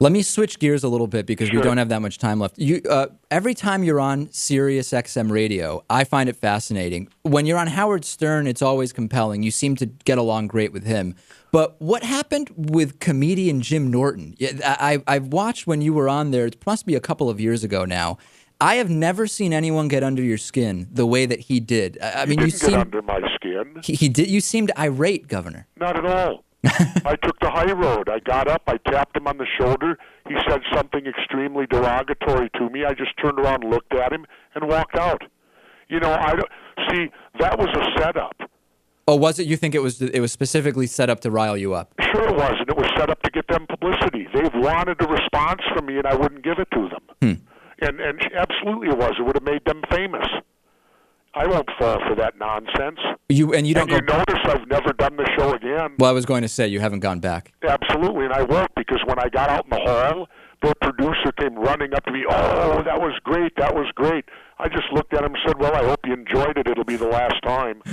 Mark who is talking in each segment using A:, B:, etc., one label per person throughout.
A: Let me switch gears a little bit because we
B: Sure.
A: don't have that much time left. Every time you're on Sirius XM Radio, I find it fascinating. When you're on Howard Stern, it's always compelling. You seem to get along great with him. But what happened with comedian Jim Norton? I've watched when you were on there. It must be a couple of years ago now. I have never seen anyone get under your skin the way that he did. I mean,
B: He didn't get under my skin.
A: He did. You seemed irate, Governor.
B: Not at all. I took the high road. I got up, I tapped him on the shoulder. He said something extremely derogatory to me. I just turned around, looked at him, and walked out. You know, that was a setup.
A: Oh, was it? You think it was specifically set up to rile you up?
B: Sure it was, and it was set up to get them publicity. They wanted a response from me, and I wouldn't give it to them. And absolutely it was. It would have made them famous. I won't fall for that nonsense.
A: You notice
B: I've never done the show again.
A: Well, I was going to say you haven't gone back.
B: Absolutely, and I won't, because when I got out in the hall, the producer came running up to me. Oh, that was great, that was great. I just looked at him and said, well, I hope you enjoyed it. It'll be the last time.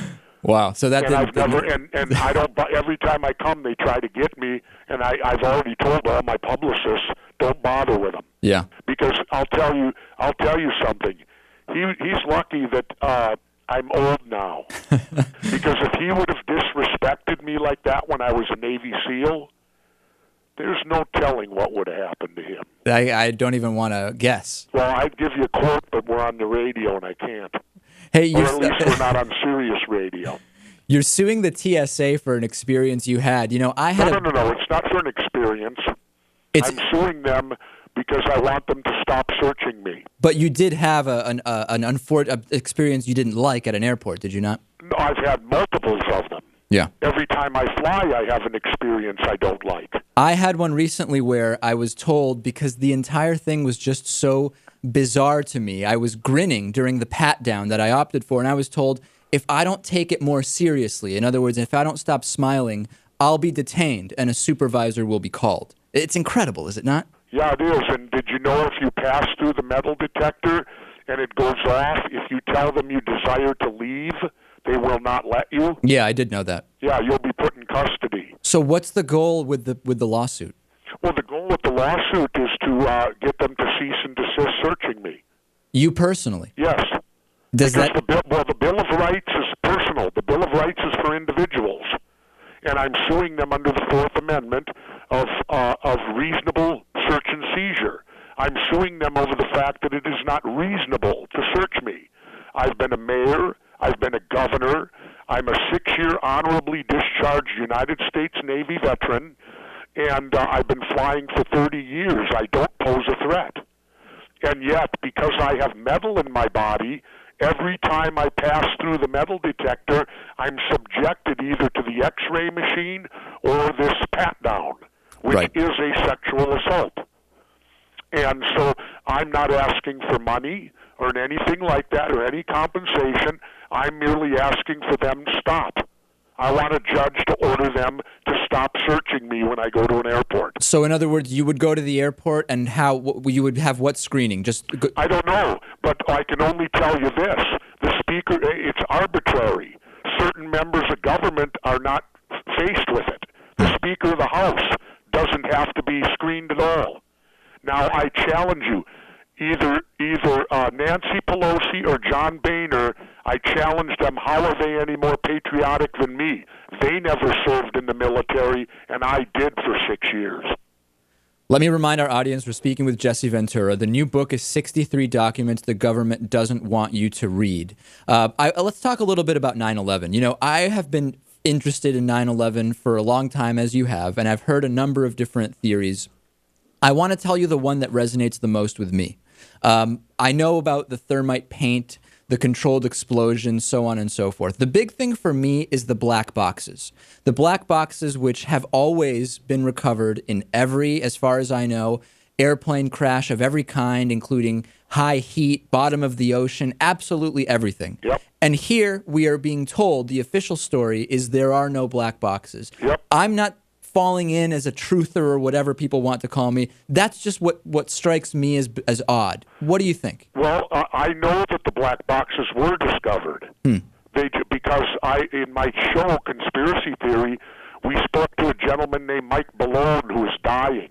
A: Wow, so that
B: and I don't. Every time I come, they try to get me, and I've already told all my publicists, don't bother with them.
A: Yeah.
B: Because I'll tell you something. He's lucky that I'm old now. Because if he would have disrespected me like that when I was a Navy SEAL, there's no telling what would have happened to him.
A: I don't even want to guess.
B: Well, I'd give you a quote, but we're on the radio, and I can't.
A: Hey,
B: or at least we're not on Sirius Radio.
A: You're suing the TSA for an experience you had. You know, I had
B: No. It's not for an experience. I'm suing them because I want them to stop searching me.
A: But you did have an unfortunate experience you didn't like at an airport, did you not?
B: No, I've had multiples of them.
A: Yeah.
B: Every time I fly, I have an experience I don't like.
A: I had one recently where I was told, because the entire thing was just so bizarre to me, I was grinning during the pat-down that I opted for, and I was told, if I don't take it more seriously, in other words, if I don't stop smiling, I'll be detained and a supervisor will be called. It's incredible, is it not?
B: Yeah, it is. And did you know if you pass through the metal detector and it goes off, if you tell them you desire to leave, they will not let you?
A: Yeah, I did know that.
B: Yeah, you'll be put in custody.
A: So what's the goal with the lawsuit?
B: Well, the goal with the lawsuit is to get them to cease and desist searching me.
A: You personally?
B: Yes. The Bill of Rights is personal. The Bill of Rights is for individuals. And I'm suing them under the Fourth Amendment of reasonable search and seizure. I'm suing them over the fact that it is not reasonable to search me. I've been a mayor. I've been a governor. I'm a 6-year honorably discharged United States Navy veteran, and I've been flying for 30 years. I don't pose a threat. And yet, because I have metal in my body, every time I pass through the metal detector, I'm subjected either to the X-ray machine or this pat-down, which is a sexual assault. And so I'm not asking for money or anything like that or any compensation. I'm merely asking for them to stop. I want a judge to order them to stop searching me when I go to an airport.
A: So, in other words, you would go to the airport and you would have what screening?
B: I don't know, but I can only tell you this. The speaker, it's arbitrary. Certain members of government are not faced with it. The Speaker of the House doesn't have to be screened at all. Now, I challenge you, either Nancy Pelosi or John Boehner, I challenge them, how are they any more patriotic than me? They never served in the military, and I did for 6 years.
A: Let me remind our audience we're speaking with Jesse Ventura. The new book is 63 Documents the Government Doesn't Want You to Read. Let's talk a little bit about 9/11. You know, I have been interested in 9/11 for a long time, as you have, and I've heard a number of different theories. I want to tell you the one that resonates the most with me. I know about the thermite paint, the controlled explosion, so on and so forth. The big thing for me is the black boxes. The black boxes which have always been recovered in every, as far as I know, airplane crash of every kind, including high heat, bottom of the ocean, absolutely everything.
B: Yep.
A: And here we are being told the official story is there are no black boxes.
B: Yep.
A: I'm not falling in as a truther or whatever people want to call me. That's just what strikes me as odd. What do you think?
B: Well, I know that the black boxes were discovered. Because in my show, Conspiracy Theory, we spoke to a gentleman named Mike Malone who was dying.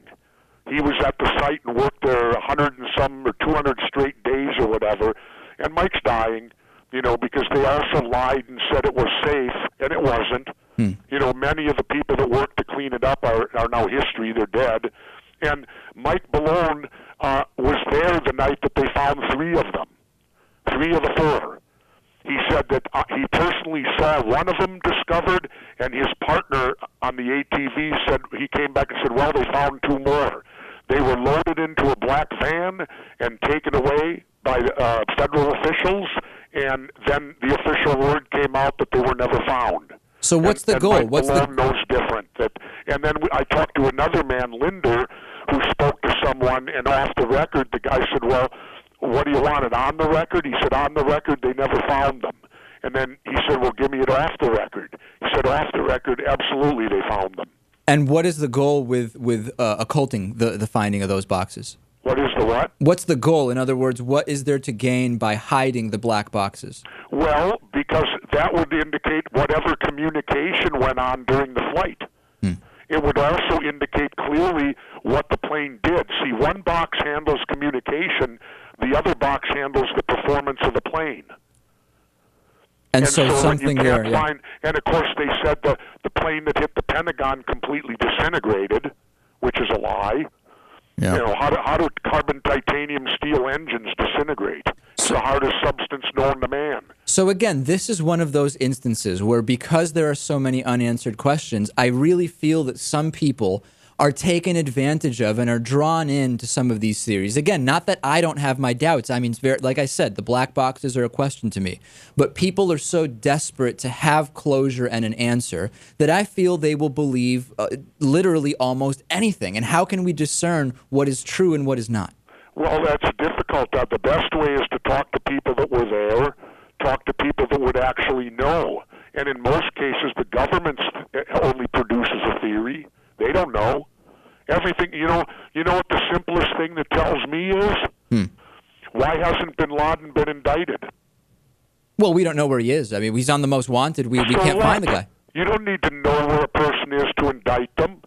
B: he was at the site and worked there 100 and some or 200 straight days or whatever, and Mike's dying, because they also lied and said it was safe, and it wasn't. Many of the people that worked to clean it up are now history. They're dead. And Mike Malone was there the night that they found 3 of them, 3 of the 4. He said that he personally saw one of them discovered, and his partner on the ATV said, he came back and said, well, they found 2 more. They were loaded into a black van and taken away by federal officials, and then the official word came out that they were never found.
A: So what's the goal?
B: Mike Malone knows different. And then I talked to another man, Linder, who spoke to someone, and off the record, the guy said, well, what do you want, it on the record? He said, on the record, they never found them. And then he said, well, give me it off the record. He said, off the record, absolutely, they found them.
A: And what is the goal with occulting the finding of those boxes?
B: What is the what?
A: What's the goal? In other words, what is there to gain by hiding the black boxes?
B: Well, because that would indicate whatever communication went on during the flight. It would also indicate clearly what the plane did. See, one box handles communication, the other box handles the performance of the plane.
A: And so something there,
B: and of course they said the plane that hit the Pentagon completely disintegrated, which is a lie.
A: Yeah.
B: How do carbon, titanium, steel engines disintegrate? It's the hardest substance known to man.
A: So again, this is one of those instances where, because there are so many unanswered questions, I really feel that some people are taken advantage of and are drawn into some of these theories. Again, not that I don't have my doubts. I mean, like I said, the black boxes are a question to me. But people are so desperate to have closure and an answer that I feel they will believe literally almost anything. And how can we discern what is true and what is not?
B: Well, that's difficult. The best way is to talk to people that were there, talk to people that would actually know. And in most cases, the government only produces a theory. They don't know. Everything, you know what the simplest thing that tells me is? Why hasn't bin Laden been indicted?
A: Well, we don't know where he is. I mean, he's on the most wanted. We can't find the guy.
B: You don't need to know where a person is to indict them.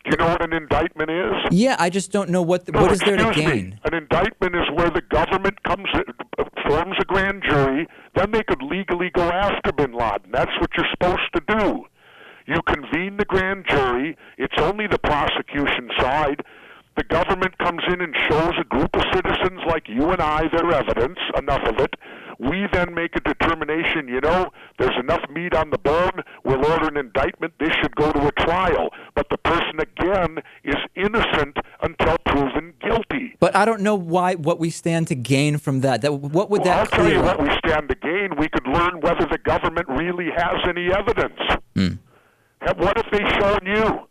B: Do you know what an indictment is?
A: Yeah, I just don't know what is there to gain.
B: An indictment is where the government forms a grand jury, then they could legally go after bin Laden. That's what you're supposed to do. You convene the grand jury. It's only the prosecution side. The government comes in and shows a group of citizens like you and I their evidence, enough of it. We then make a determination, there's enough meat on the bone. We'll order an indictment. This should go to a trial. But the person, again, is innocent until proven guilty.
A: But I don't know what we stand to gain from that. What would that clear?
B: I'll tell you what we stand to gain. We could learn whether the government really has any evidence. What have they shown you?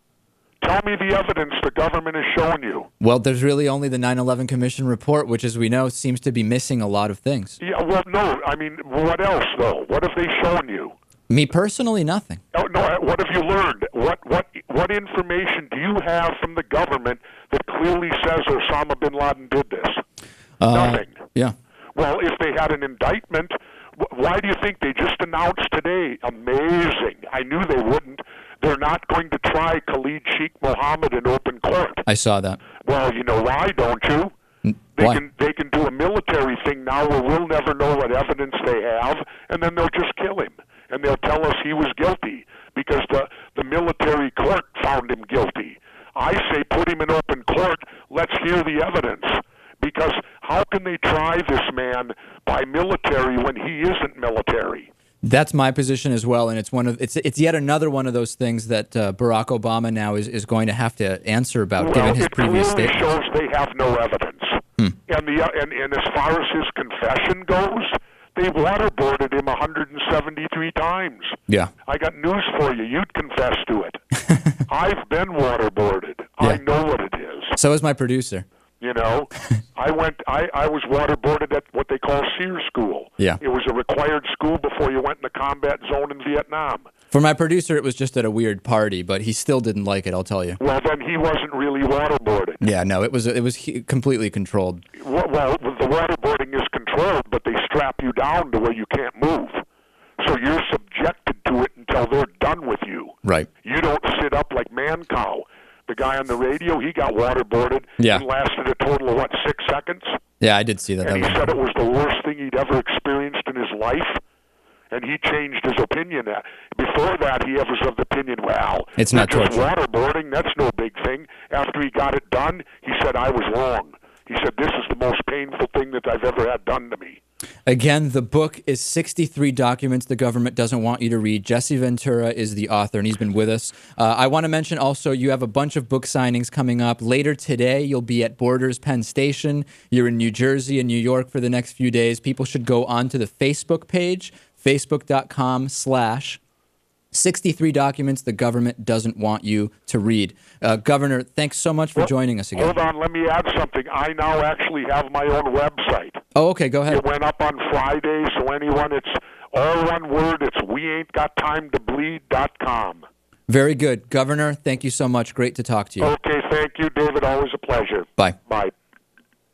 B: Tell me the evidence the government has shown you.
A: Well, there's really only the 9/11 Commission report, which, as we know, seems to be missing a lot of things.
B: Yeah, well, no. I mean, what else, though? What have they shown you?
A: Me personally, nothing.
B: Oh, no. What have you learned? What information do you have from the government that clearly says Osama bin Laden did this? Nothing.
A: Yeah.
B: Well, if they had an indictment, why do you think they just announced today? Amazing. I knew they wouldn't. They're not going to try Khalid Sheikh Mohammed in open court.
A: I saw that.
B: Well, you know why, don't you? They can do a military thing now where we'll never know what evidence they have, and then they'll just kill him. And they'll tell us he was guilty because the military court found him guilty. I say put him in open court. Let's hear the evidence. Because how can they try this man by military when he isn't military?
A: That's my position as well, and it's yet another one of those things that Barack Obama now is going to have to answer about, given his previous statements.
B: It clearly shows they have no evidence. And as far as his confession goes, they waterboarded him 173 times.
A: Yeah.
B: I got news for you. You'd confess to it. I've been waterboarded. Yeah. I know what it is.
A: So is my producer.
B: I was waterboarded at what they call SEER school.
A: Yeah.
B: It was a required school before you went in the combat zone in Vietnam.
A: For my producer, it was just at a weird party, but he still didn't like it, I'll tell you.
B: Well, then he wasn't really waterboarded.
A: Yeah, no, it was completely controlled.
B: Well, the waterboarding is controlled, but they strap you down to where you can't move. So you're subjected to it until they're done with you.
A: Right.
B: You don't sit up like man cow. The guy on the radio, he got waterboarded.
A: Yeah.
B: And lasted a total of, 6 seconds?
A: Yeah, I did see that.
B: And he said it was the worst thing he'd ever experienced in his life. And he changed his opinion. Before that, he was of the opinion, well,
A: it's not
B: just
A: torture.
B: Waterboarding, that's no big thing. After he got it done, he said, I was wrong. He said, this is the most painful thing that I've ever had done to me.
A: Again, the book is 63 documents the government doesn't want you to read. Jesse Ventura is the author, and he's been with us. I want to mention also you have a bunch of book signings coming up. Later today, you'll be at Borders Penn Station. You're in New Jersey and New York for the next few days. People should go onto the Facebook page, facebook.com/63 documents the government doesn't want you to read. Governor, thanks so much for joining us again.
B: Hold on, let me add something. I now actually have my own website.
A: Oh, okay, go ahead.
B: It went up on Friday, so anyone, it's all one word. It's weain'tgottimetobleed.com.
A: Very good. Governor, thank you so much. Great to talk to you.
B: Okay, thank you, David. Always a pleasure.
A: Bye.
B: Bye.